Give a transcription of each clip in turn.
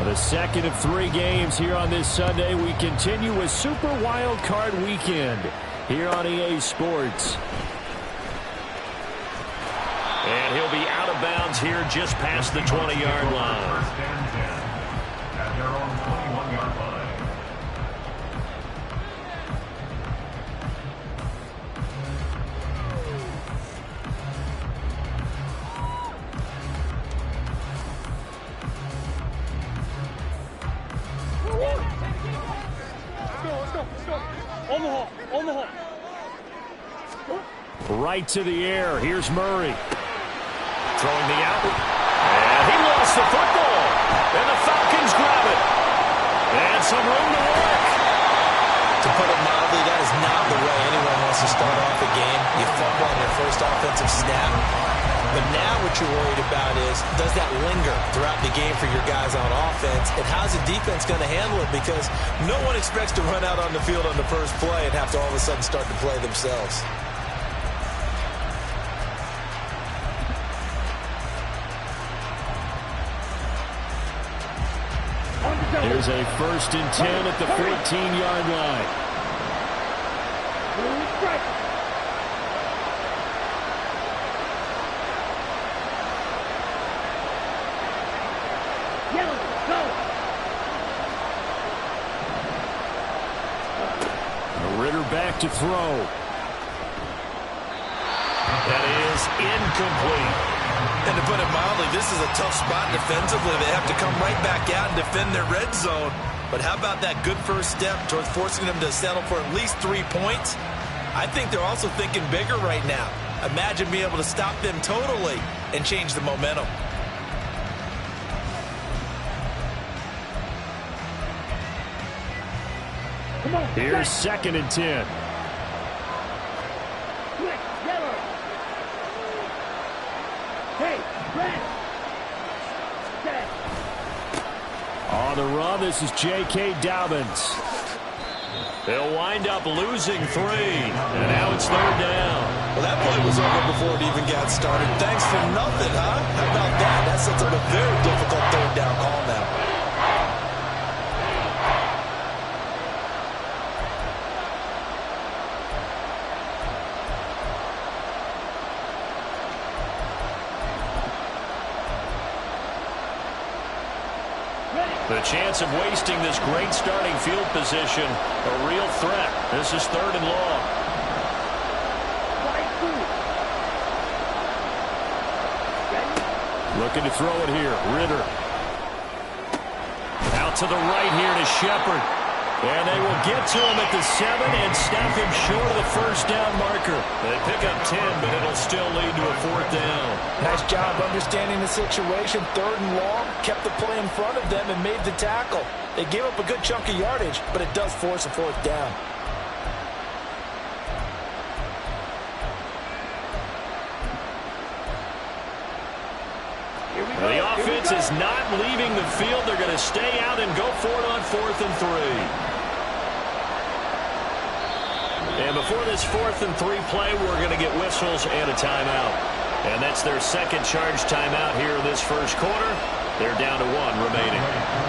The second of 3 games here on this Sunday. We continue with Super Wild Card Weekend here on EA Sports. And he'll be out of bounds here just past the 20-yard line. First and 10 at their own 21-yard line. Right to the air. Here's Murray. Throwing the out. And he lost the football. And the Falcons grab it. And some room to work. To put it mildly, that is not the way anyone wants to start off a game. You fumble on your first offensive snap. But now what you're worried about is, does that linger throughout the game for your guys on offense? And how's the defense going to handle it? Because no one expects to run out on the field on the first play and have to all of a sudden start to play themselves. There's a 1st and 10 at the 14-yard line. Ritter back to throw. That is incomplete. And to put it mildly, this is a tough spot defensively. They have to come right back out and defend their red zone. But how about that good first step towards forcing them to settle for at least 3 points? I think they're also thinking bigger right now. Imagine being able to stop them totally and change the momentum. Here's 2nd and 10. On the run, this is J.K. Dobbins. They'll wind up losing 3. And now it's 3rd down. Well, that play was over before it even got started. Thanks for nothing, huh? How about that? That sets up a very difficult 3rd down call now. The chance of wasting this great starting field position, a real threat. This is 3rd and long. Looking to throw it here. Ritter. Out to the right here to Shepard. And they will get to him at the 7 and snap him short of the 1st down marker. They pick up 10, but it'll still lead to a 4th down. Nice job understanding the situation. 3rd and long, kept the play in front of them and made the tackle. They gave up a good chunk of yardage, but it does force a 4th down. The offense is not leaving the field. They're going to stay out and go for it on 4th and 3. And before this 4th and 3 play, we're going to get whistles and a timeout. And that's their 2nd charge timeout here in this 1st quarter. They're down to 1 remaining.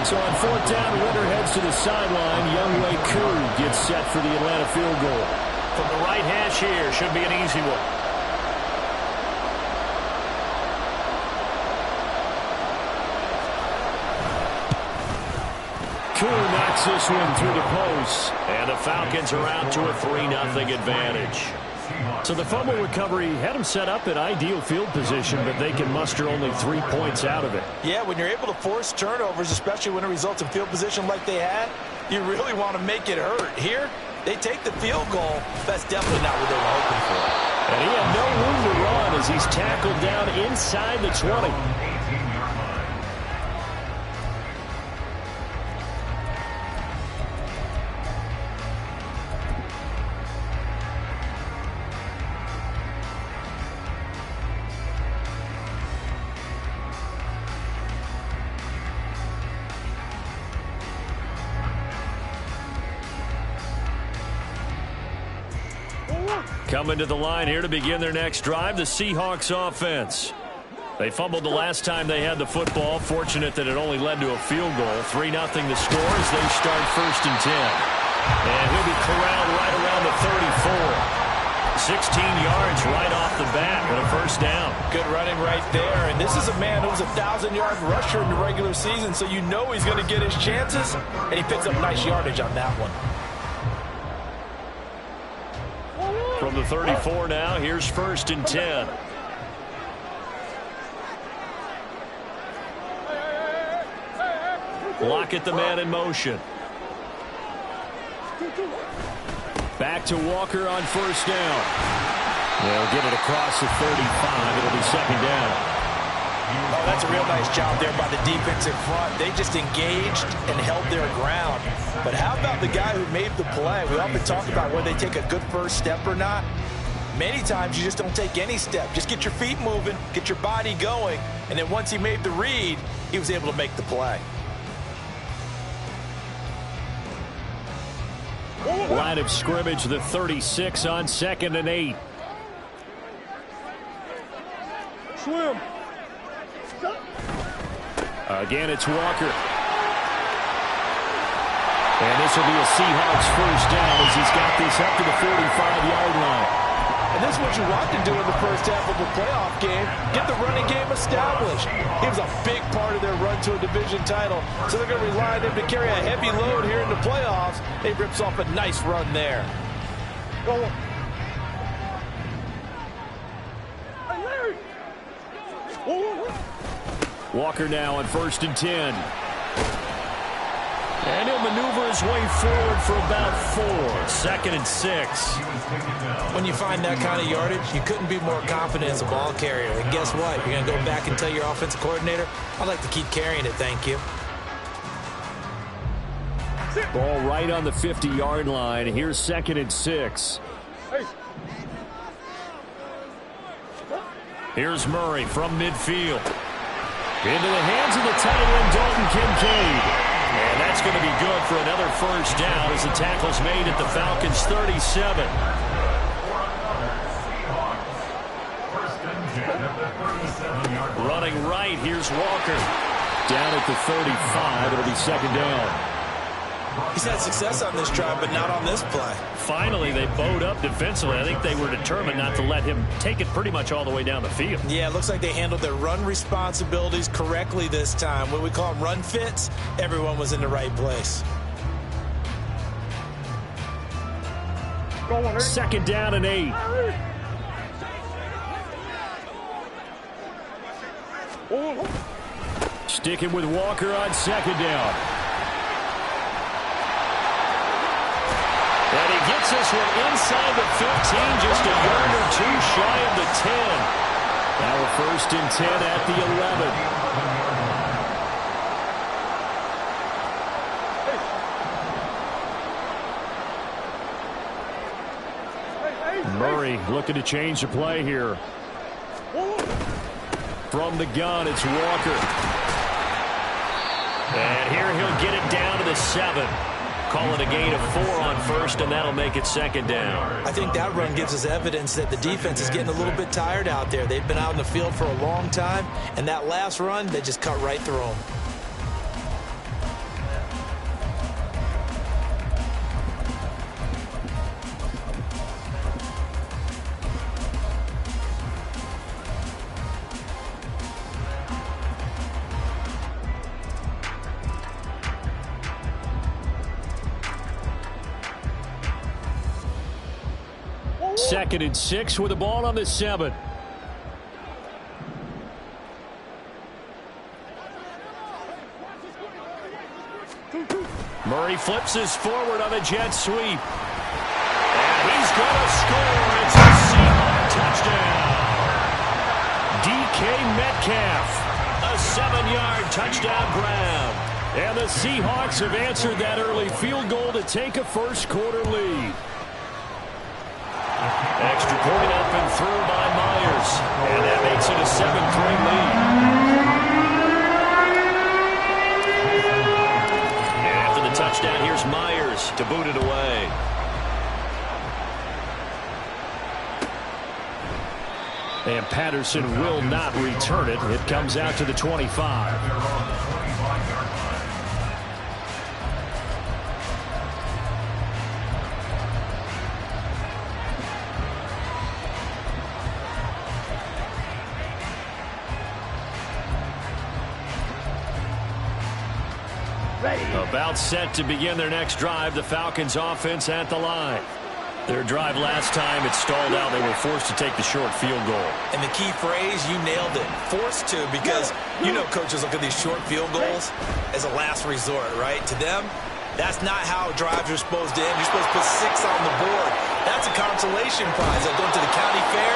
So on 4th down, Ritter heads to the sideline. Younghoe Koo gets set for the Atlanta field goal. From the right hash here, should be an easy one. Koo knocks this one through the post. And the Falcons are out to a 3-0 advantage. So the fumble recovery had them set up in ideal field position, but they can muster only 3 points out of it. Yeah, when you're able to force turnovers, especially when it results in field position like they had, you really want to make it hurt. Here, they take the field goal. That's definitely not what they were hoping for. And he had no room to run as he's tackled down inside the 20. Coming to the line here to begin their next drive, the Seahawks offense. They fumbled the last time they had the football. Fortunate that it only led to a field goal. 3-0 the score as they start 1st and 10. And he'll be corralled right around the 34. 16 yards right off the bat and a 1st down. Good running right there. And this is a man who was a 1,000-yard rusher in the regular season, so you know he's going to get his chances. And he picks up nice yardage on that one. From the 34 now, here's 1st and 10. Lockett the man in motion. Back to Walker on 1st down. They'll get it across the 35. It'll be 2nd down. Oh, that's a real nice job there by the defense in front. They just engaged and held their ground. But how about the guy who made the play? We often talk about whether they take a good first step or not. Many times you just don't take any step. Just get your feet moving, get your body going, and then once he made the read, he was able to make the play. Line of scrimmage, the 36 on 2nd and 8. Swim. Again, it's Walker. And this will be a Seahawks 1st down as he's got this up to the 45-yard line. And this is what you want to do in the first half of a playoff game. Get the running game established. He was a big part of their run to a division title. So they're going to rely on him to carry a heavy load here in the playoffs. He rips off a nice run there. Walker now on 1st and 10. And he'll maneuver his way forward for about 4. 2nd and 6. When you find that kind of yardage, you couldn't be more confident as a ball carrier. And guess what? You're going to go back and tell your offensive coordinator, I'd like to keep carrying it, thank you. Ball right on the 50-yard line. Here's 2nd and 6. Here's Murray from midfield. Into the hands of the tight end, Dalton Kincaid. And that's going to be good for another 1st down as the tackle's made at the Falcons' 37. Running right, here's Walker. Down at the 35, it'll be 2nd down. He's had success on this drive, but not on this play. Finally, they bowed up defensively. I think they were determined not to let him take it pretty much all the way down the field. Yeah, it looks like they handled their run responsibilities correctly this time. What we call them run fits, everyone was in the right place. 2nd down and 8. Sticking with Walker on 2nd down. And he gets this one inside the 15, just a yard or 2 shy of the 10. Now a 1st and 10 at the 11. Murray looking to change the play here. From the gun, it's Walker. And here he'll get it down to the 7. Call it a gain of 4 on 1st, and that'll make it 2nd down. I think that run gives us evidence that the defense is getting a little bit tired out there. They've been out in the field for a long time, and that last run, they just cut right through them. Second and 6 with the ball on the 7. Murray flips his forward on a jet sweep. And he's going to score. It's a Seahawks touchdown. DK Metcalf, a 7-yard touchdown grab. And the Seahawks have answered that early field goal to take a first-quarter lead. Extra point up and through by Myers. And that makes it a 7-3 lead. And after the touchdown, here's Myers to boot it away. And Patterson will not return it. It comes out to the 25. About set to begin their next drive. The Falcons offense at the line. Their drive last time, it stalled out. They were forced to take the short field goal. And the key phrase, you nailed it. Forced to, because you know coaches look at these short field goals as a last resort, right? To them, that's not how drives are supposed to end. You're supposed to put 6 on the board. That's a consolation prize. Like going to the county fair,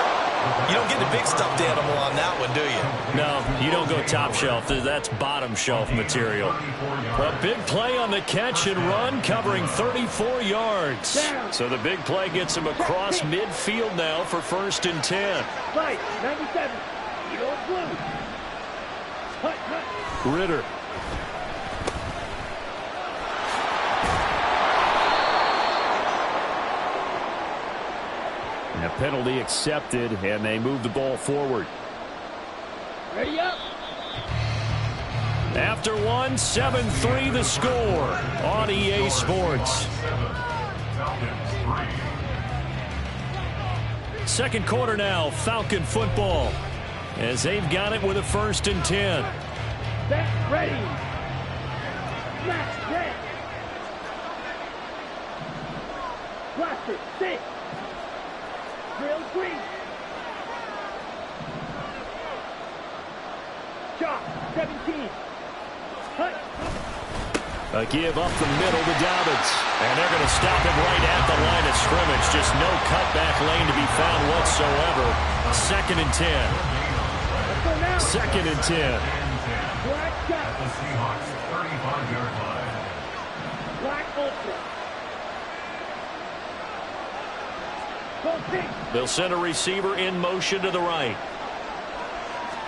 you don't get the big stuffed animal on that one, do you? No, you don't go top shelf. That's bottom shelf material. A big play on the catch and run, covering 34 yards. So the big play gets him across midfield now for 1st and 10. Right, 97. Blue. Ritter. And a penalty accepted, and they move the ball forward. Ready up. After one, 7-3 the score on EA Sports. Second quarter now, Falcon football, as they've got it with a 1st and 10. Set, ready. Match, red. Blaster, 6. Drill, 3. Chop, 17. Hut. A give up the middle to Dobbins. And they're going to stop him right at the line of scrimmage. Just no cutback lane to be found whatsoever. 2nd and 10. 2nd and 10. Black shot. At the Seahawks 35-yard line. Black ultra. Go 6. They'll send a receiver in motion to the right.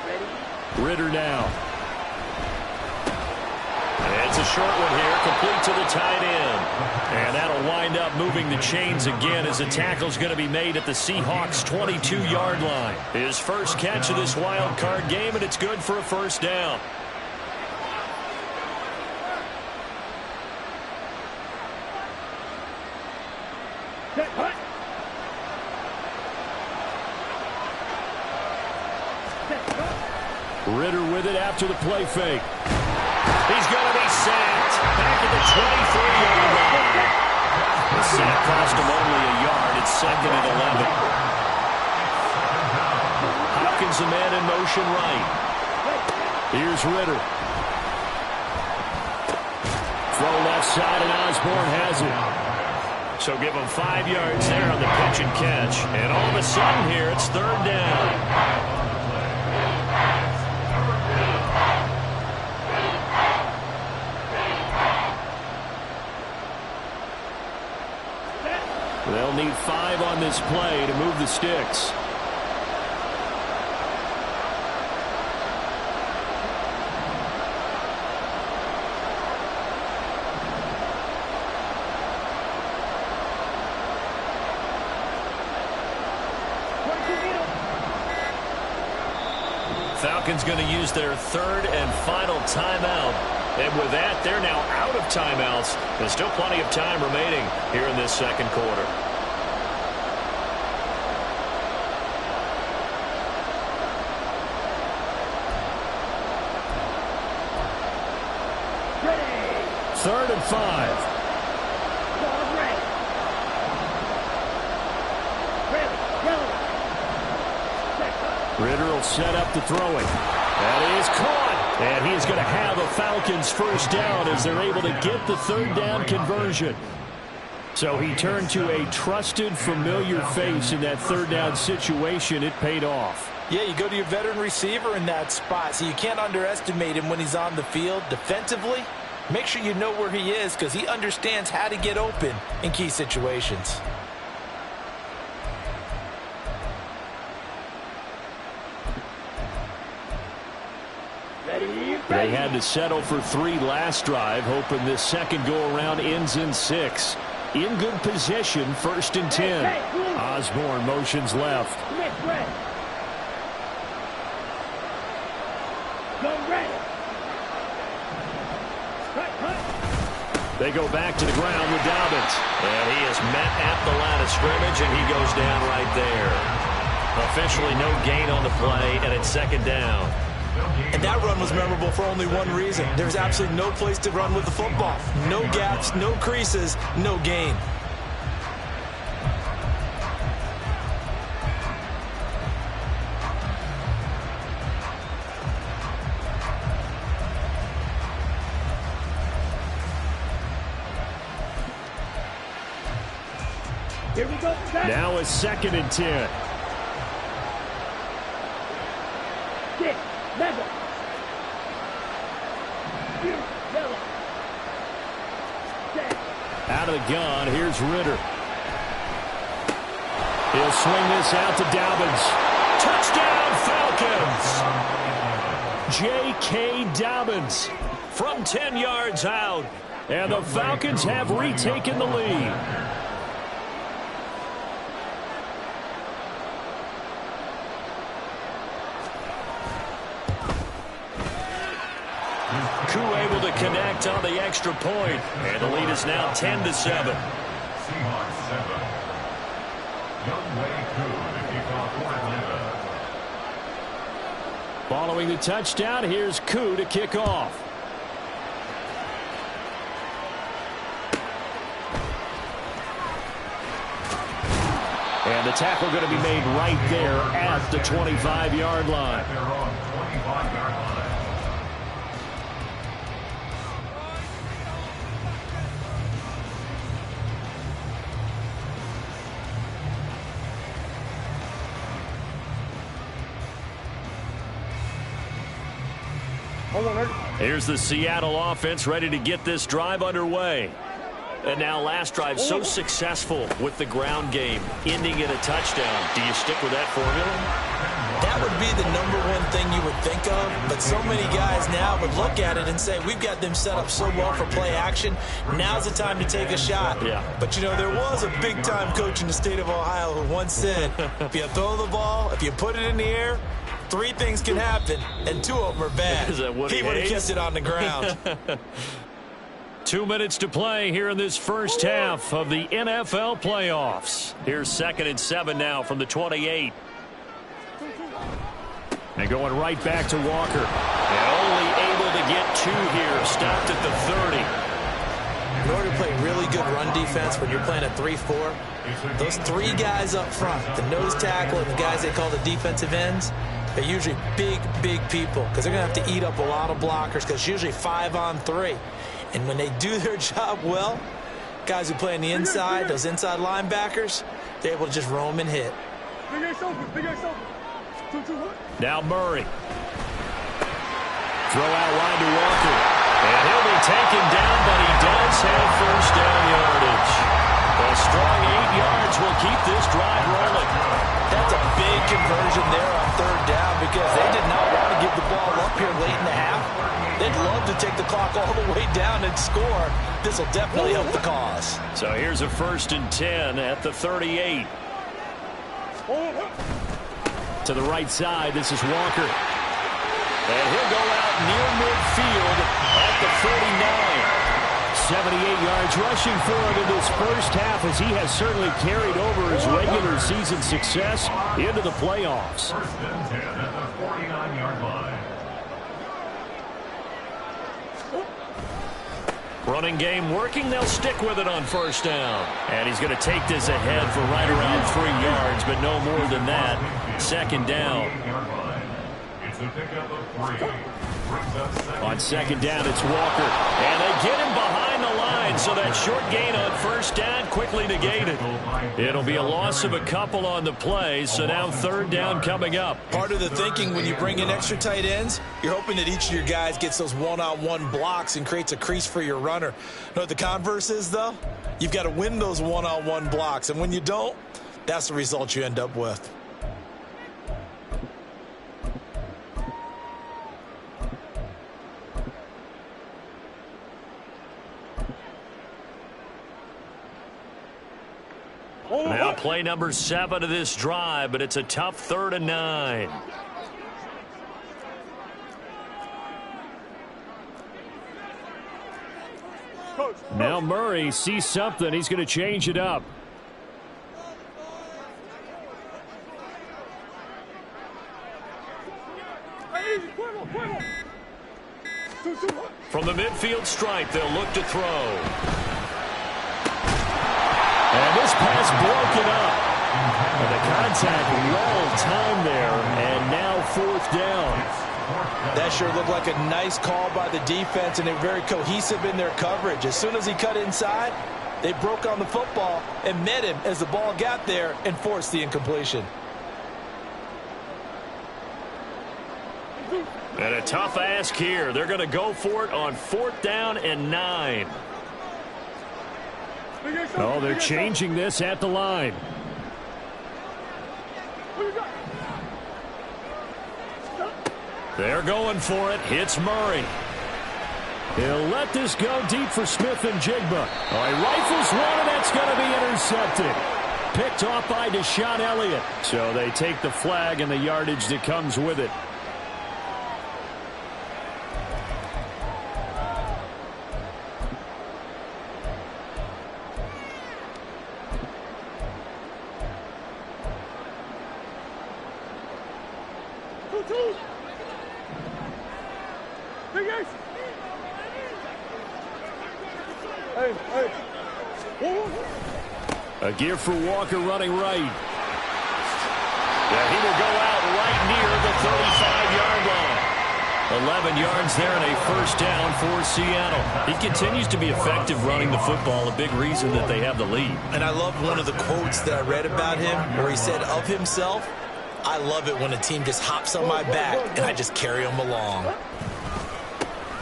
Ready. Ritter now. And it's a short one here, complete to the tight end. And that'll wind up moving the chains again as the tackle's going to be made at the Seahawks' 22-yard line. His first catch of this wild card game, and it's good for a 1st down. Set, hut. Ritter with it after the play fake. He's going to be sacked back at the 23-yard line. The sack cost him only a yard. It's 2nd and 11. Hopkins the man in motion right. Here's Ritter. Throw left side, and Osborne has it. So give him 5 yards there on the pitch and catch. And all of a sudden here, it's 3rd down. They'll need 5 on this play to move the sticks. Falcons going to use their 3rd and final timeout. And with that, they're now out of timeouts. There's still plenty of time remaining here in this 2nd quarter. Ready. 3rd and 5. Ball ready. Ritter will set up to throw it. That is caught. And he's going to have a Falcons 1st down as they're able to get the 3rd down conversion. So he turned to a trusted, familiar face in that 3rd down situation. It paid off. Yeah, you go to your veteran receiver in that spot, so you can't underestimate him when he's on the field defensively. Make sure you know where he is because he understands how to get open in key situations. They had to settle for 3 last drive, hoping this 2nd go-around ends in 6. In good position, 1st and 10. Osborne motions left. They go back to the ground with Dobbins. And he is met at the line of scrimmage, and he goes down right there. Officially no gain on the play, and it's second down. And that run was memorable for only one reason. There's absolutely no place to run with the football. No gaps, no creases, no gain. Here we go. Now a 2nd and 10. Six, level. Yellow. Set. Out of the gun, here's Ritter. He'll swing this out to Dobbins. Touchdown, Falcons! J.K. Dobbins from 10 yards out. And the Falcons have retaken the lead. Koo able to connect on the extra point. And the lead is now 10-7. Seahawks 7. Youngway Koo to kick off for Atlanta. Following the touchdown, here's Koo to kick off. And the tackle going to be made right there at the 25-yard line. They're on 25-yard line. Here's the Seattle offense ready to get this drive underway. And now last drive so successful with the ground game, ending in a touchdown. Do you stick with that formula? That would be the #1 thing you would think of, but so many guys now would look at it and say, we've got them set up so well for play action. Now's the time to take a shot. Yeah. But, you know, there was a big-time coach in the state of Ohio who once said, if you throw the ball, if you put it in the air, 3 things can happen, and 2 of them are bad. Is that Woody He would have Hayes? kept it on the ground. 2 minutes to play here in this first half of the NFL playoffs. Here's 2nd and 7 now from the 28. And going right back to Walker. And only able to get 2 here. Stopped at the 30. In order to play really good run defense when you're playing a 3-4, those 3 guys up front, the nose tackle and the guys they call the defensive ends, they're usually big, big people because they're going to have to eat up a lot of blockers because it's usually 5-on-3. And when they do their job well, guys who play on the inside, those inside linebackers, they're able to just roam and hit. Big ass open. Big ass open. 2-2-1. Now Murray. Throw out wide to Walker. And he'll be taken down, but he does have first down yardage. A strong 8 yards will keep this drive rolling. That's a big conversion there on 3rd down because they did not want to give the ball up here late in the half. They'd love to take the clock all the way down and score. This will definitely help the cause. So here's a 1st and 10 at the 38. To the right side, this is Walker. And he'll go out near midfield at the 49. 78 yards rushing for him in this first half as he has certainly carried over his regular season success into the playoffs. 1st and 10 at the 49-yard line. Running game working. They'll stick with it on 1st down. And he's going to take this ahead for right around 3 yards, but no more than that. 2nd down. It's a pickup of 3. On 2nd down, it's Walker. And they get him behind the line, so that short gain on 1st down quickly negated. It'll be a loss of a couple on the play, so now 3rd down coming up. Part of the thinking when you bring in extra tight ends, you're hoping that each of your guys gets those one-on-one blocks and creates a crease for your runner. You know what the converse is, though? You've got to win those one-on-one blocks, and when you don't, that's the result you end up with. Now play number 7 of this drive, but it's a tough 3rd and 9. Now Murray sees something. He's going to change it up. From the midfield stripe, they'll look to throw. And this pass broken up. And the contact well timed there, and now fourth down. That sure looked like a nice call by the defense, and they're very cohesive in their coverage. As soon as he cut inside, they broke on the football and met him as the ball got there and forced the incompletion. And a tough ask here. They're going to go for it on 4th down and 9. Oh, they're changing this at the line. They're going for it. Hits Murray. He'll let this go deep for Smith and Jigba. Oh, he rifles one, and that's going to be intercepted. Picked off by Deshaun Elliott. So they take the flag and the yardage that comes with it. A give for Walker running right. Yeah, he will go out right near the 35-yard line. 11 yards there and a first down for Seattle. He continues to be effective running the football, a big reason that they have the lead. And I love one of the quotes that I read about him where he said of himself, "I love it when a team just hops on my back and I just carry them along."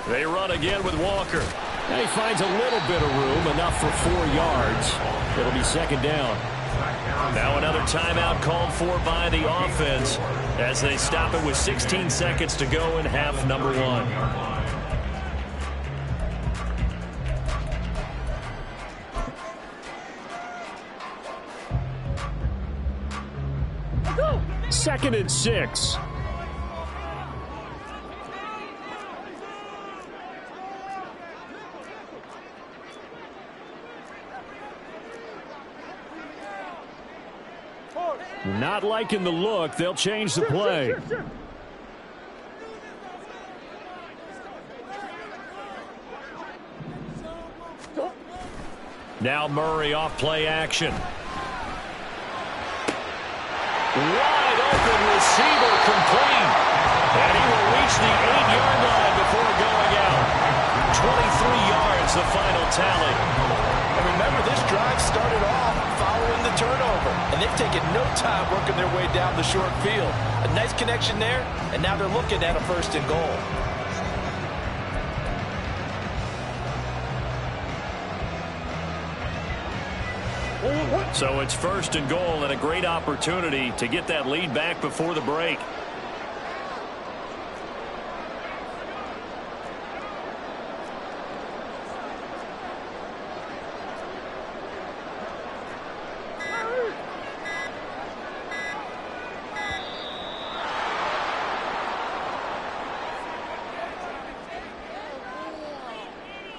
They run again with Walker. And he finds a little bit of room, enough for 4 yards. It'll be second down. Now another timeout called for by the offense as they stop it with 16 seconds to go in half number 1. Second and 6. Not liking the look. They'll change the play. Now Murray off play action. Wide open receiver complete. And he will reach the 8-yard line before going out. 23 yards the final tally. And remember, this drive started off following the turnover. And they've taken no time working their way down the short field. A nice connection there, and now they're looking at a first and goal. So it's first and goal and a great opportunity to get that lead back before the break.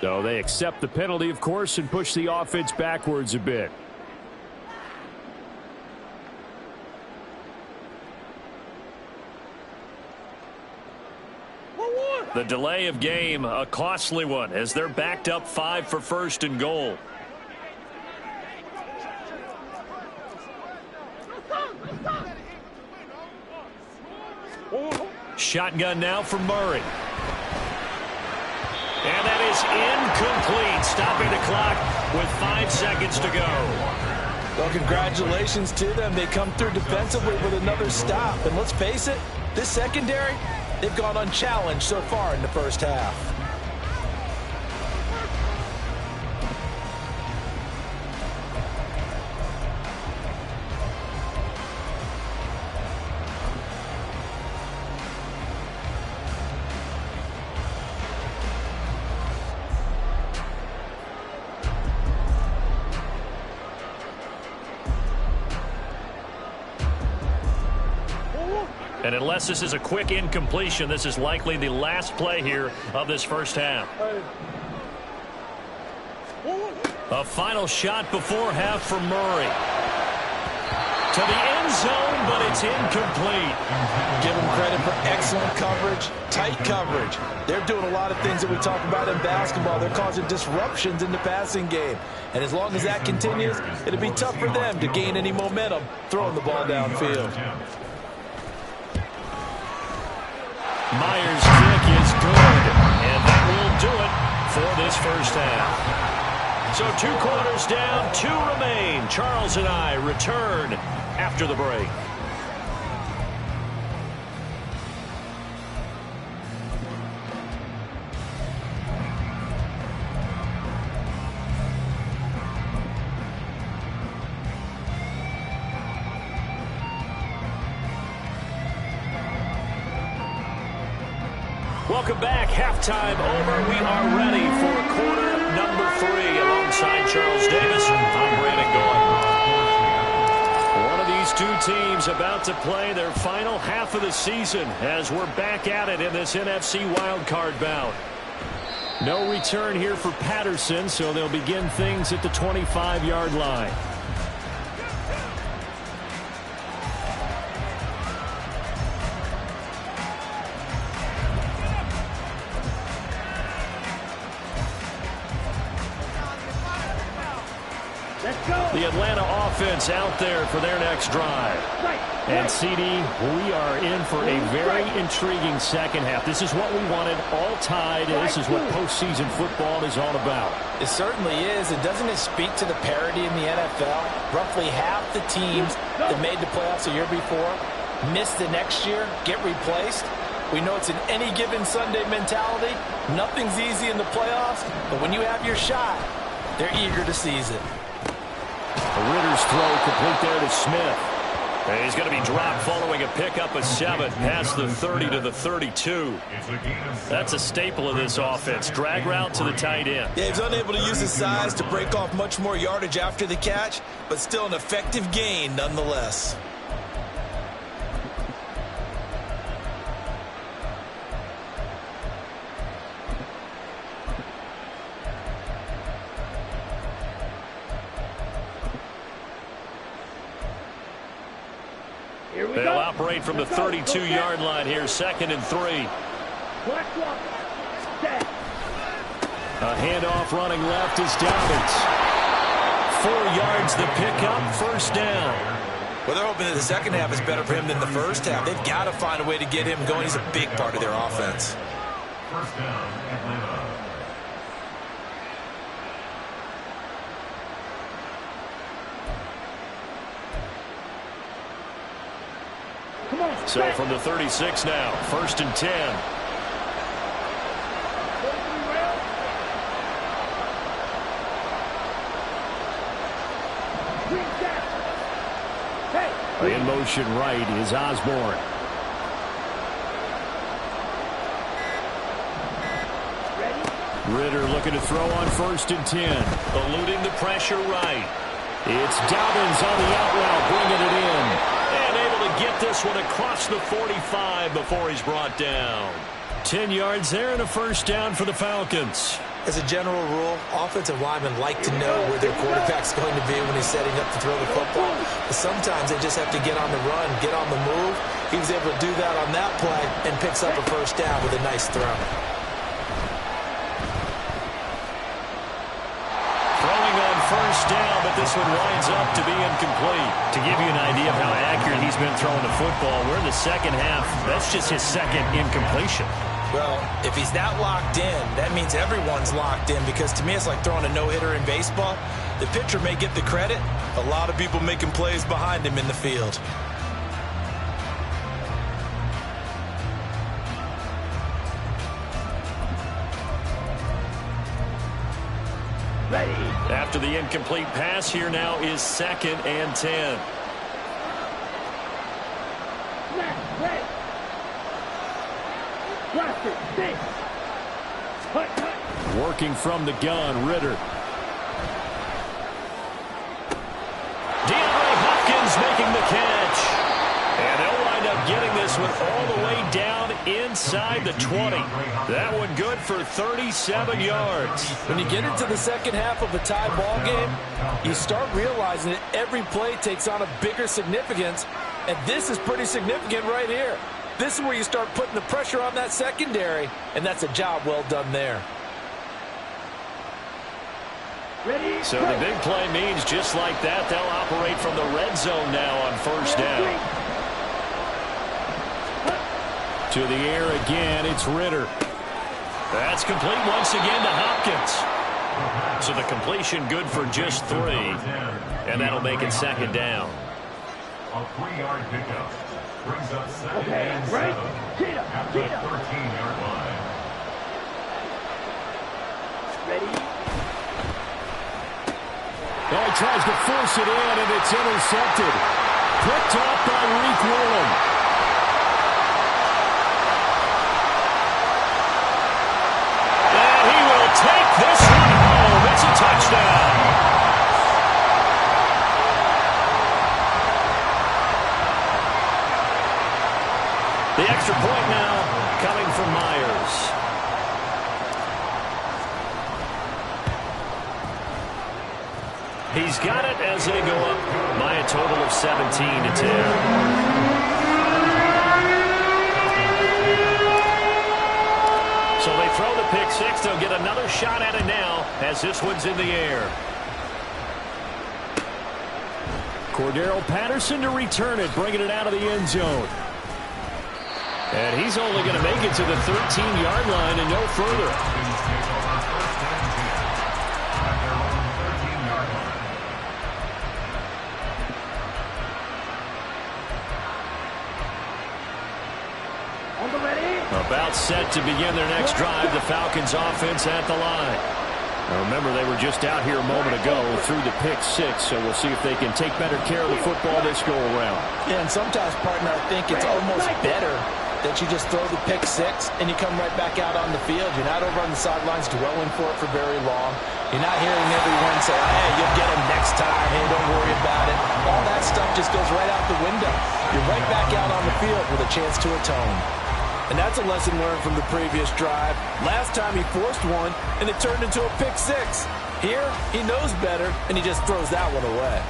So they accept the penalty, of course, and push the offense backwards a bit. The delay of game, a costly one, as they're backed up 5 for first and goal. Shotgun now for Murray. And that is incomplete, stopping the clock with 5 seconds to go. Well, congratulations to them. They come through defensively with another stop. And let's face it, this secondary, they've gone unchallenged so far in the first half. And unless this is a quick incompletion, this is likely the last play here of this first half. A final shot before half for Murray. To the end zone, but it's incomplete. Give them credit for excellent coverage, tight coverage. They're doing a lot of things that we talk about in basketball. They're causing disruptions in the passing game. And as long as that continues, it'll be tough for them to gain any momentum throwing the ball downfield. Myers' kick is good, and that will do it for this first half. So 2 quarters down, 2 remain. Charles and I return after the break. Welcome back. Halftime over. We are ready for quarter number 3. Alongside Charles Davis, I'm Brandon Gault. One of these 2 teams about to play their final half of the season as we're back at it in this NFC wildcard bout. No return here for Patterson, so they'll begin things at the 25-yard line. The Atlanta offense out there for their next drive. And CD, we are in for a very intriguing second half. This is what we wanted, all tied. This is what postseason football is all about. It certainly is. And doesn't it speak to the parity in the NFL? Roughly half the teams that made the playoffs a year before miss the next year, get replaced. We know it's an any given Sunday mentality. Nothing's easy in the playoffs, but when you have your shot, they're eager to seize it. Ritter's throw complete there to Smith. And he's going to be dropped following a pickup of 7 past the 30 to the 32. That's a staple of this offense. Drag route to the tight end. Yeah, he's unable to use his size to break off much more yardage after the catch, but still an effective gain nonetheless. They'll operate from the 32-yard line here, 2nd and 3. A handoff running left is Dobbins. 4 yards the pickup, first down. Well, they're hoping that the second half is better for him than the first half. They've got to find a way to get him going. He's a big part of their offense. First down, Atlanta. So from the 36 now, 1st and 10. In motion right is Osborne. Ritter looking to throw on 1st and 10. Eluding the pressure right. It's Dobbins on the out route, bringing it in. And able to get this one across the 45 before he's brought down. 10 yards there and a first down for the Falcons. As a general rule, offensive linemen like to know where their quarterback's going to be when he's setting up to throw the football. But sometimes they just have to get on the run, get on the move. He was able to do that on that play and picks up a first down with a nice throw. First down, but this one winds up to be incomplete. To give you an idea of how accurate he's been throwing the football, we're in the second half. That's just his 2nd incompletion. Well, if he's that locked in, that means everyone's locked in, because to me it's like throwing a no-hitter in baseball. The pitcher may get the credit. A lot of people making plays behind him in the field. After the incomplete pass, here now is 2nd and 10. Working from the gun, Ritter. DeAndre Hopkins making the catch. And they'll wind up getting this one all the way down inside the 20. That one good for 37 yards. When you get into the second half of a tie ball game, you start realizing that every play takes on a bigger significance, and this is pretty significant right here. This is where you start putting the pressure on that secondary, and that's a job well done there. Ready? So the big play means just like that, they'll operate from the red zone now on first down. To the air again, it's Ritter. That's complete once again to Hopkins. So the completion good for just 3. And that'll make it second down. A 3-yard pickup brings up second and 7 right? at the 13-yard line. Ready? Oh, he tries to force it in, and it's intercepted. Picked off by Reek Woolen. And he will take this one home. It's a touchdown. The extra point now coming from Myers. He's got it as they go up by a total of 17-10. So they throw the pick 6. They'll get another shot at it now as this one's in the air. Cordero Patterson to return it, bringing it out of the end zone. And he's only going to make it to the 13-yard line and no further. About set to begin their next drive, the Falcons offense at the line. Now remember, they were just out here a moment ago through the pick 6, so we'll see if they can take better care of the football this go around. Yeah, and sometimes, partner, I think it's almost better that you just throw the pick 6 and you come right back out on the field. You're not over on the sidelines dwelling for it for very long. You're not hearing everyone say, hey, you'll get him next time. Hey, don't worry about it. All that stuff just goes right out the window. You're right back out on the field with a chance to atone. And that's a lesson learned from the previous drive. Last time he forced one, and it turned into a pick 6. Here, he knows better, and he just throws that one away.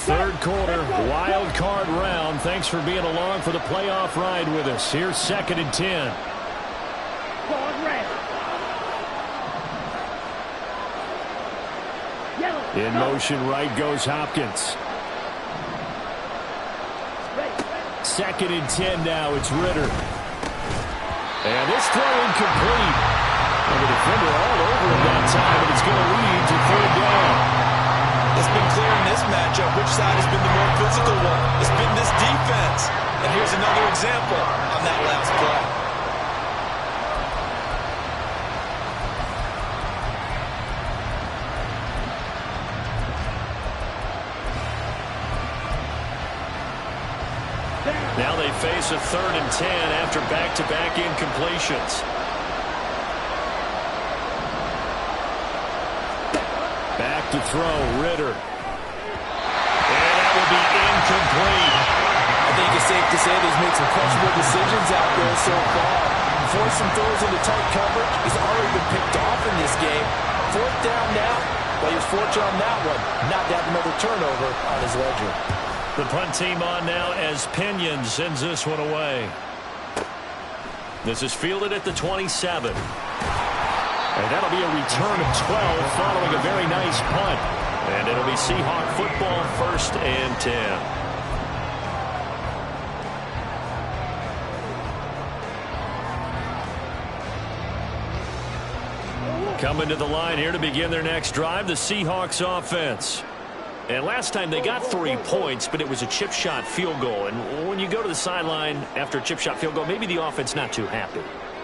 Third quarter, wild card round. Thanks for being along for the playoff ride with us. Here's 2nd and 10. In motion, right goes Hopkins. 2nd and 10 now. It's Ritter. And this throw incomplete. And the defender all over him that time, and it's going to lead to 3rd down. It's been clear in this matchup which side has been the more physical one. It's been this defense. And here's another example on that last play. Now they face a 3rd and 10 after back-to-back incompletions. Back to throw, Ritter. And that will be incomplete. I think it's safe to say that he's made some questionable decisions out there so far. Forcing throws into tight coverage. He's already been picked off in this game. 4th down now, but he was fortunate on that one not to have another turnover on his ledger. The punt team on now as Pinion sends this one away. This is fielded at the 27. And that'll be a return of 12 following a very nice punt. And it'll be Seahawk football, 1st and 10. Coming to the line here to begin their next drive, the Seahawks offense. And last time they got 3 points, but it was a chip shot field goal. And when you go to the sideline after a chip shot field goal, maybe the offense not too happy.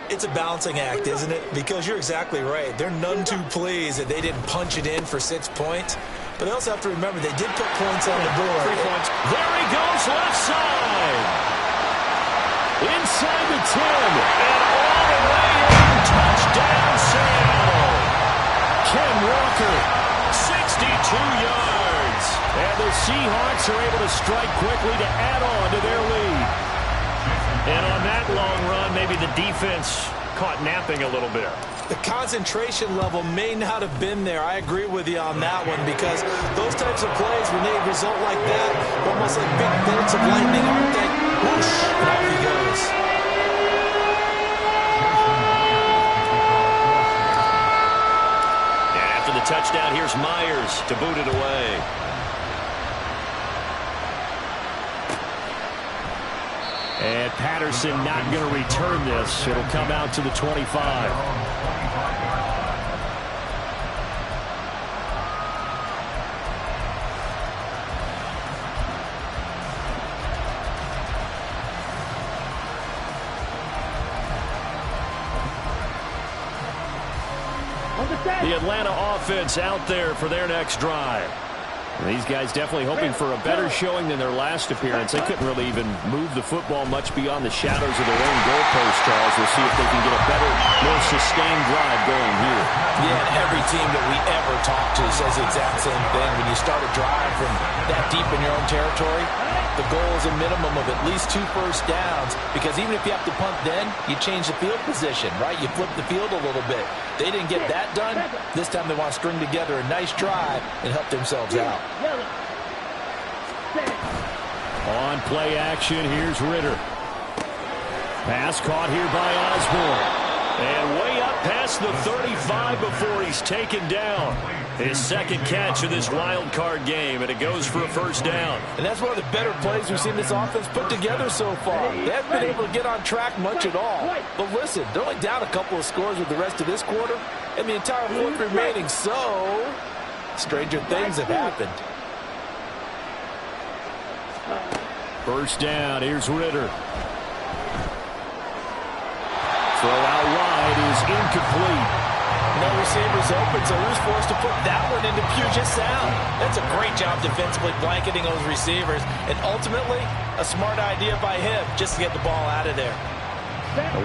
It's a balancing act, isn't it? Because you're exactly right. They're none too pleased that they didn't punch it in for 6 points. But they also have to remember they did put points on the board. 3 points. There he goes, left side. Inside the 10. And all the way in. Touchdown, Seattle. Ken Walker, 62 yards. And the Seahawks are able to strike quickly to add on to their lead. And on that long run, maybe the defense caught napping a little bit. The concentration level may not have been there. I agree with you on that one, because those types of plays, when they result like that, almost like big bolts of lightning, aren't they? Whoosh, and off he goes. And after the touchdown, here's Myers to boot it away. And Patterson not going to return this. It'll come out to the 25. The Atlanta offense out there for their next drive. These guys definitely hoping for a better showing than their last appearance. They couldn't really even move the football much beyond the shadows of their own goalpost, Charles. We'll see if they can get a better, more sustained drive going here. Yeah, and every team that we ever talk to says the exact same thing. When you start a drive from that deep in your own territory, the goal is a minimum of at least 2 first downs, because even if you have to punt then, you change the field position, right? You flip the field a little bit. They didn't get that done. This time they want to string together a nice drive and help themselves out. On play action, here's Ritter. Pass caught here by Osborne. And way up past the 35 before he's taken down. His second catch of this wild card game, and it goes for a first down. And that's one of the better plays we've seen this offense put together so far. They haven't been able to get on track much at all. But listen, they're only down a couple of scores with the rest of this quarter, and the entire fourth remaining. So, stranger things have happened. First down, here's Ritter. Throw out wide is incomplete. No receivers open, so who's forced to put that one into Puget Sound? That's a great job defensively blanketing those receivers, and ultimately a smart idea by him just to get the ball out of there.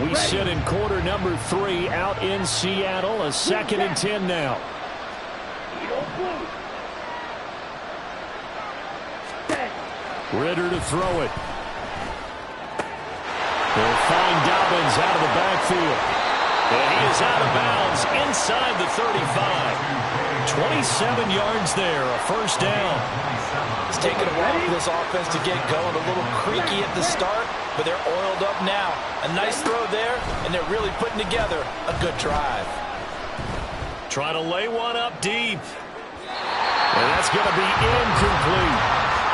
We sit in quarter number 3 out in Seattle. A 2nd and 10 now. Ritter to throw it. They'll find Dobbins out of the backfield. And he is out of bounds inside the 35. 27 yards there, a first down. It's taken a while for this offense to get going. A little creaky at the start, but they're oiled up now. A nice throw there, and they're really putting together a good drive. Try to lay one up deep. And that's going to be incomplete.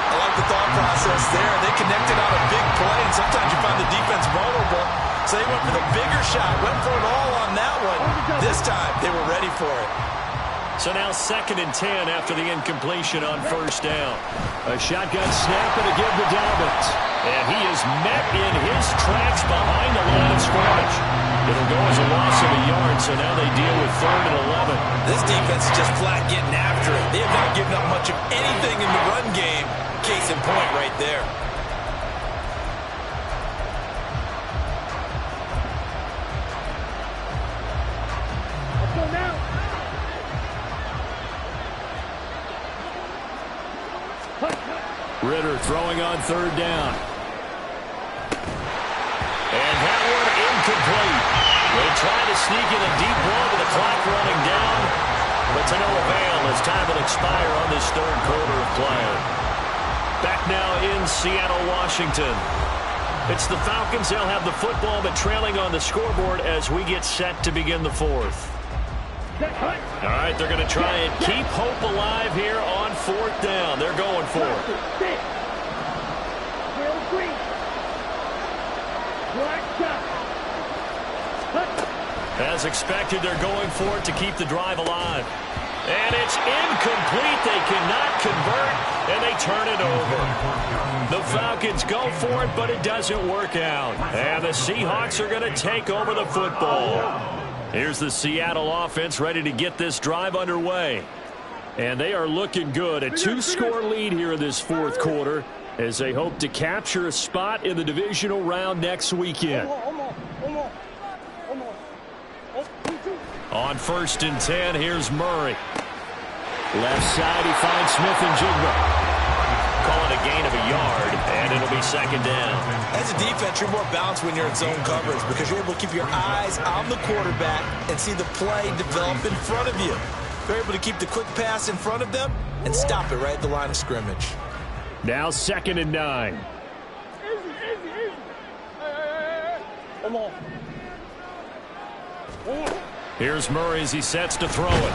I like the thought process there. They connected on a big play, and sometimes you find the defense vulnerable. So they went for the bigger shot, went for it all on that one. This time, they were ready for it. So now 2nd and 10 after the incompletion on first down. A shotgun snap and a give to Dobbins. And he is met in his tracks behind the line of scrimmage. It'll go as a loss of a yard, so now they deal with 3rd and 11. This defense is just flat getting after it. They have not given up much of anything in the run game. Case in point right there. Ritter throwing on 3rd down. And that one incomplete. They try to sneak in a deep ball with the clock running down, but to no avail as time will expire on this 3rd quarter of play. Back now in Seattle, Washington. It's the Falcons. They'll have the football, but trailing on the scoreboard as we get set to begin the 4th. All right, they're going to try and keep hope alive here on 4th down. They're going for it. As expected, they're going for it to keep the drive alive. And it's incomplete. They cannot convert, and they turn it over. The Falcons go for it, but it doesn't work out. And the Seahawks are going to take over the football. Here's the Seattle offense ready to get this drive underway. And they are looking good. A 2-score lead here in this 4th quarter as they hope to capture a spot in the divisional round next weekend. On 1st and 10, here's Murray. Left side, he finds Smith and Jigba. gain of a yard, and it'll be second down. As a defense, you're more balanced when you're in zone coverage because you're able to keep your eyes on the quarterback and see the play develop in front of you. You're able to keep the quick pass in front of them and stop it right at the line of scrimmage. Now 2nd and 9. Come on. Here's Murray as he sets to throw it.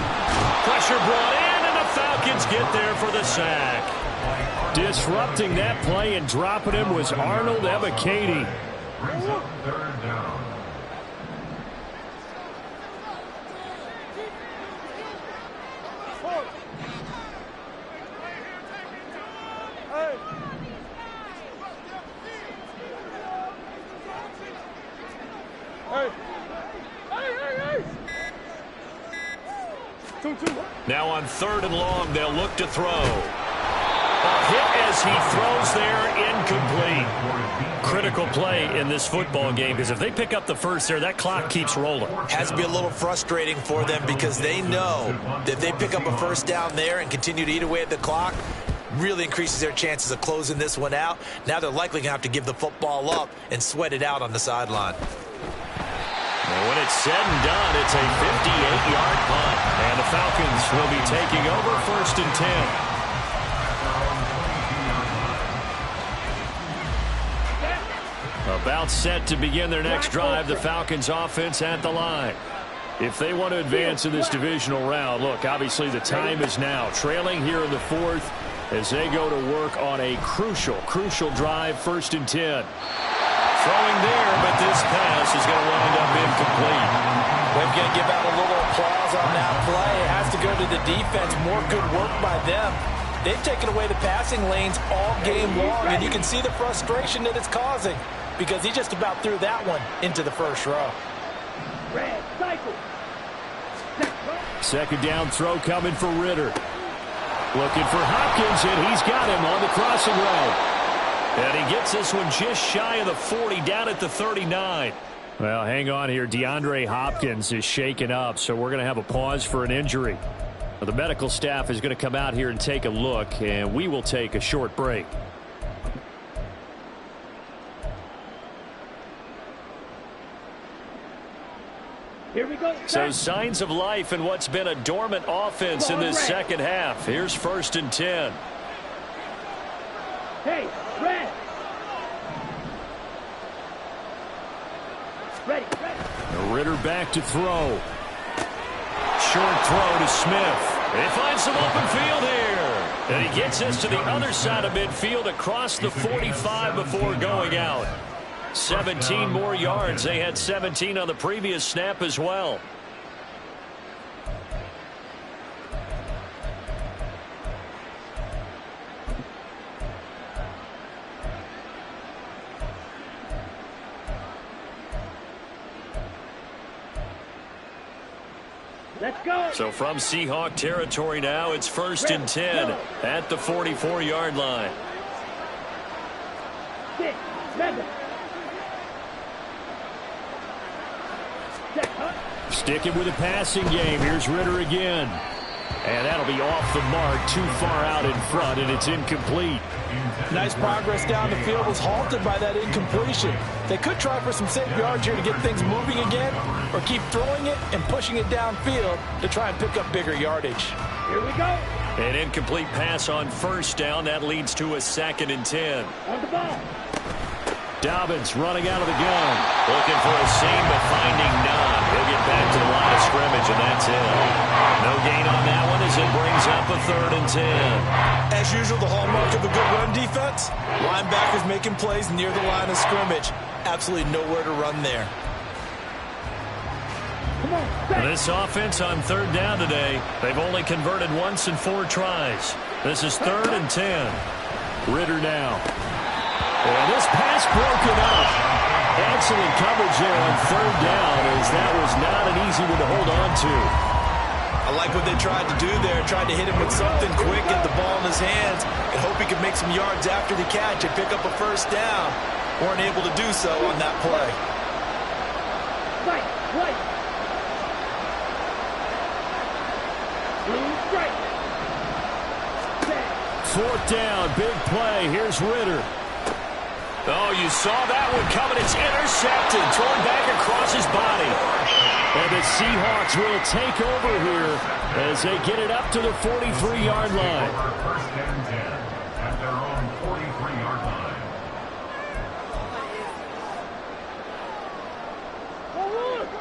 Pressure brought in, and the Falcons get there for the sack. Disrupting that play and dropping him was Arnold Ebiketie. Brings up 3rd down. Now on 3rd and long, they'll look to throw. A hit as he throws there, incomplete. Critical play in this football game because if they pick up the first there, that clock keeps rolling. Has to be a little frustrating for them because they know that if they pick up a first down there and continue to eat away at the clock, really increases their chances of closing this one out. Now they're likely going to have to give the football up and sweat it out on the sideline. And when it's said and done, it's a 58-yard punt. And the Falcons will be taking over 1st and 10. About set to begin their next drive, the Falcons offense at the line. If they want to advance in this divisional round, look, obviously the time is now. Trailing here in the 4th as they go to work on a crucial drive, 1st and 10. Throwing there, but this pass is going to wind up incomplete. We're going to give out a little applause on that play. It has to go to the defense. More good work by them. They've taken away the passing lanes all game long, and you can see the frustration that it's causing because he just about threw that one into the first row. Red cycle. 2nd down throw coming for Ritter. Looking for Hopkins, and he's got him on the crossing road. And he gets this one just shy of the 40, down at the 39. Well, hang on here. DeAndre Hopkins is shaken up, so we're going to have a pause for an injury. Well, the medical staff is going to come out here and take a look, and we will take a short break. Here we go. So signs of life in what's been a dormant offense in this second half. Here's 1st and 10. Hey, red. Ready. Ritter back to throw. Short throw to Smith. He finds some open field here. And he gets this to the other side of midfield across the 45 before going out. 17 more yards. They had 17 on the previous snap as well. Let's go. So from Seahawk territory now, it's 1st and 10 at the 44-yard line. 6, 7. Sticking with the passing game. Here's Ritter again. And that'll be off the mark, too far out in front, and it's incomplete. Nice progress down the field was halted by that incompletion. They could try for some safe yards here to get things moving again, or keep throwing it and pushing it downfield to try and pick up bigger yardage. Here we go. An incomplete pass on 1st down. That leads to a 2nd and 10. On the ball. Dobbins running out of the gun. Looking for a seam, but finding none. He'll get back to the line of scrimmage, and that's it. No gain on that one as it brings up a 3rd and 10. As usual, the hallmark of a good run defense, linebackers making plays near the line of scrimmage. Absolutely nowhere to run there. Come on. This offense on 3rd down today, they've only converted once in 4 tries. This is 3rd and 10. Ritter now. And this pass broken up. Excellent coverage there on 3rd down, as that was not an easy one to hold on to. I like what they tried to do there. Tried to hit him with something quick, get the ball in his hands, and hope he could make some yards after the catch and pick up a 1st down. Weren't able to do so on that play. Right. Blue strike. 4th down. Big play. Here's Ritter. Oh, you saw that one coming. It's intercepted. Thrown back across his body. And the Seahawks will take over here as they get it up to the 43-yard line. First and 10 at their own 43-yard line.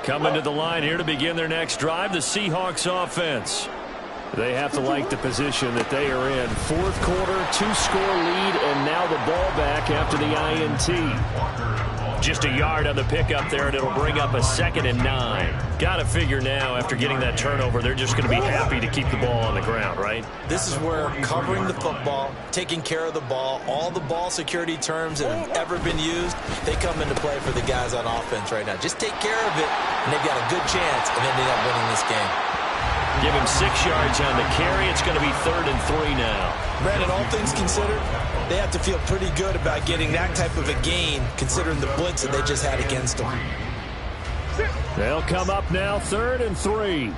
Coming to the line here to begin their next drive, the Seahawks offense. They have to like the position that they are in. 4th quarter, 2-score lead, and now the ball back after the INT. Just a yard on the pickup there, and it'll bring up a 2nd and 9. Got to figure now, after getting that turnover, they're just going to be happy to keep the ball on the ground, right? This is where covering the football, taking care of the ball, all the ball security terms that have ever been used, they come into play for the guys on offense right now. Just take care of it, and they've got a good chance of ending up winning this game. Give him 6 yards on the carry. It's going to be 3rd and 3 now. Brandon, all things considered, they have to feel pretty good about getting that type of a gain, considering the blitz that they just had against them. They'll come up now, 3rd and 3.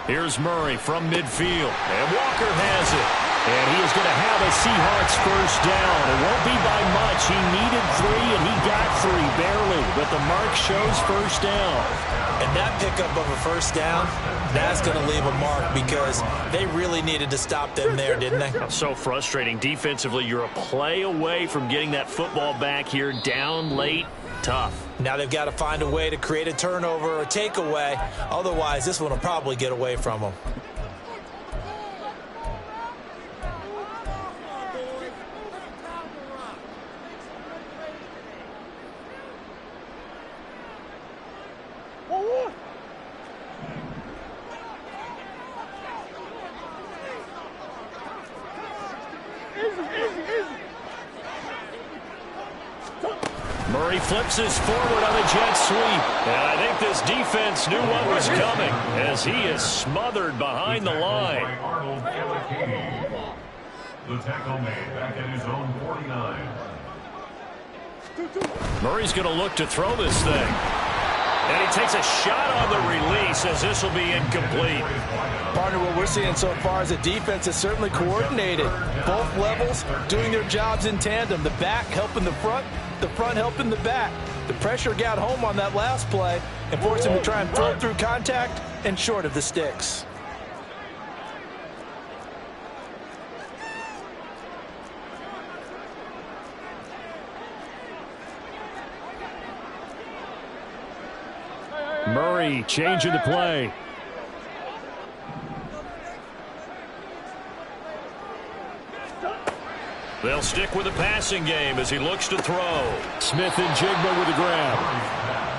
Here's Murray from midfield, and Walker has it. And he is going to have a Seahawks first down. It won't be by much. He needed 3, and he got 3, barely. But the mark shows first down. And that pickup of a first down, that's going to leave a mark because they really needed to stop them there, didn't they? So frustrating. Defensively, you're a play away from getting that football back here down late. Tough. Now they've got to find a way to create a turnover or a takeaway. Otherwise, this one will probably get away from them. Murray flips us forward on the jet sweep. And I think this defense knew what was coming as he is smothered behind the line. The tackle made back at his own 49. Murray's going to look to throw this thing. And he takes a shot on the release as this will be incomplete. Partner, what we're seeing so far is the defense is certainly coordinated. Both levels doing their jobs in tandem. The back helping the front helping the back. The pressure got home on that last play and forced him to try and throw it through contact and short of the sticks. Murray changing the play. They'll stick with the passing game as he looks to throw. Smith and Jigba with the grab.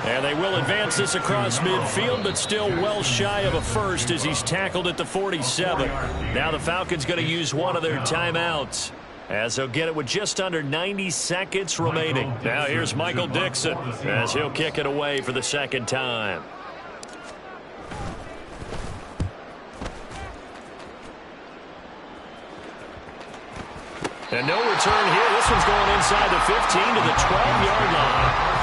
And they will advance this across midfield, but still well shy of a first as he's tackled at the 47. Now the Falcons going to use one of their timeouts as they'll get it with just under 90 seconds remaining. Now here's Michael Dixon as he'll kick it away for the 2nd time. And no return here. This one's going inside the 15 to the 12-yard line.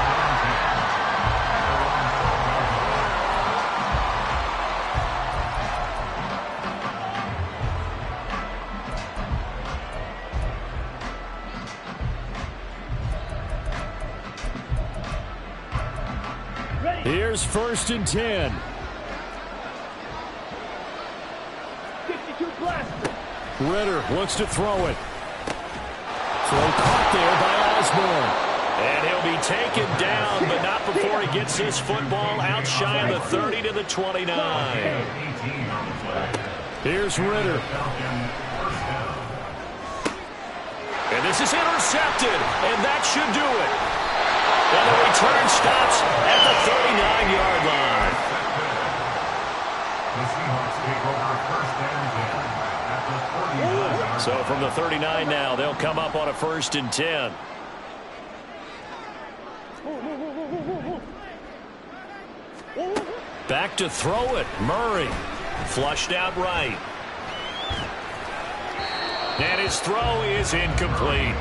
Here's 1st and 10. 62 blaster. Ritter looks to throw it. Throw caught there by Osborne. And he'll be taken down, but not before he gets his football out shy of the 30 to the 29. Here's Ritter. And this is intercepted, and that should do it. And the return stops at the 39-yard line. The Seahawks take over 1st and 10 at the 40. So from the 39 now, they'll come up on a 1st and 10. Back to throw it. Murray flushed out right. And his throw is incomplete.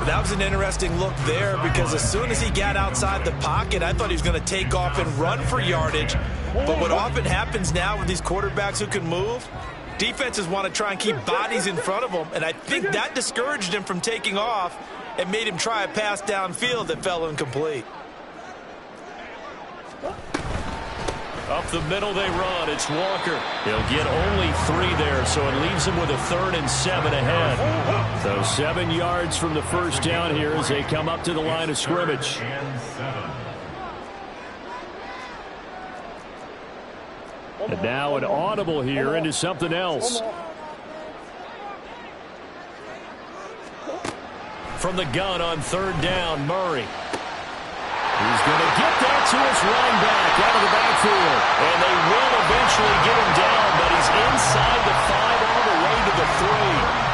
That was an interesting look there because as soon as he got outside the pocket, I thought he was going to take off and run for yardage. But what often happens now with these quarterbacks who can move, defenses want to try and keep bodies in front of them, and I think that discouraged him from taking off and made him try a pass downfield that fell incomplete. Up the middle they run. It's Walker. He'll get only 3 there, so it leaves him with a 3rd and 7 ahead. So 7 yards from the first down here as they come up to the line of scrimmage. And now an audible here into something else. From the gun on 3rd down, Murray. He's going to get that to his running back out of the backfield. And they will eventually get him down, but he's inside the 5 all the way to the 3.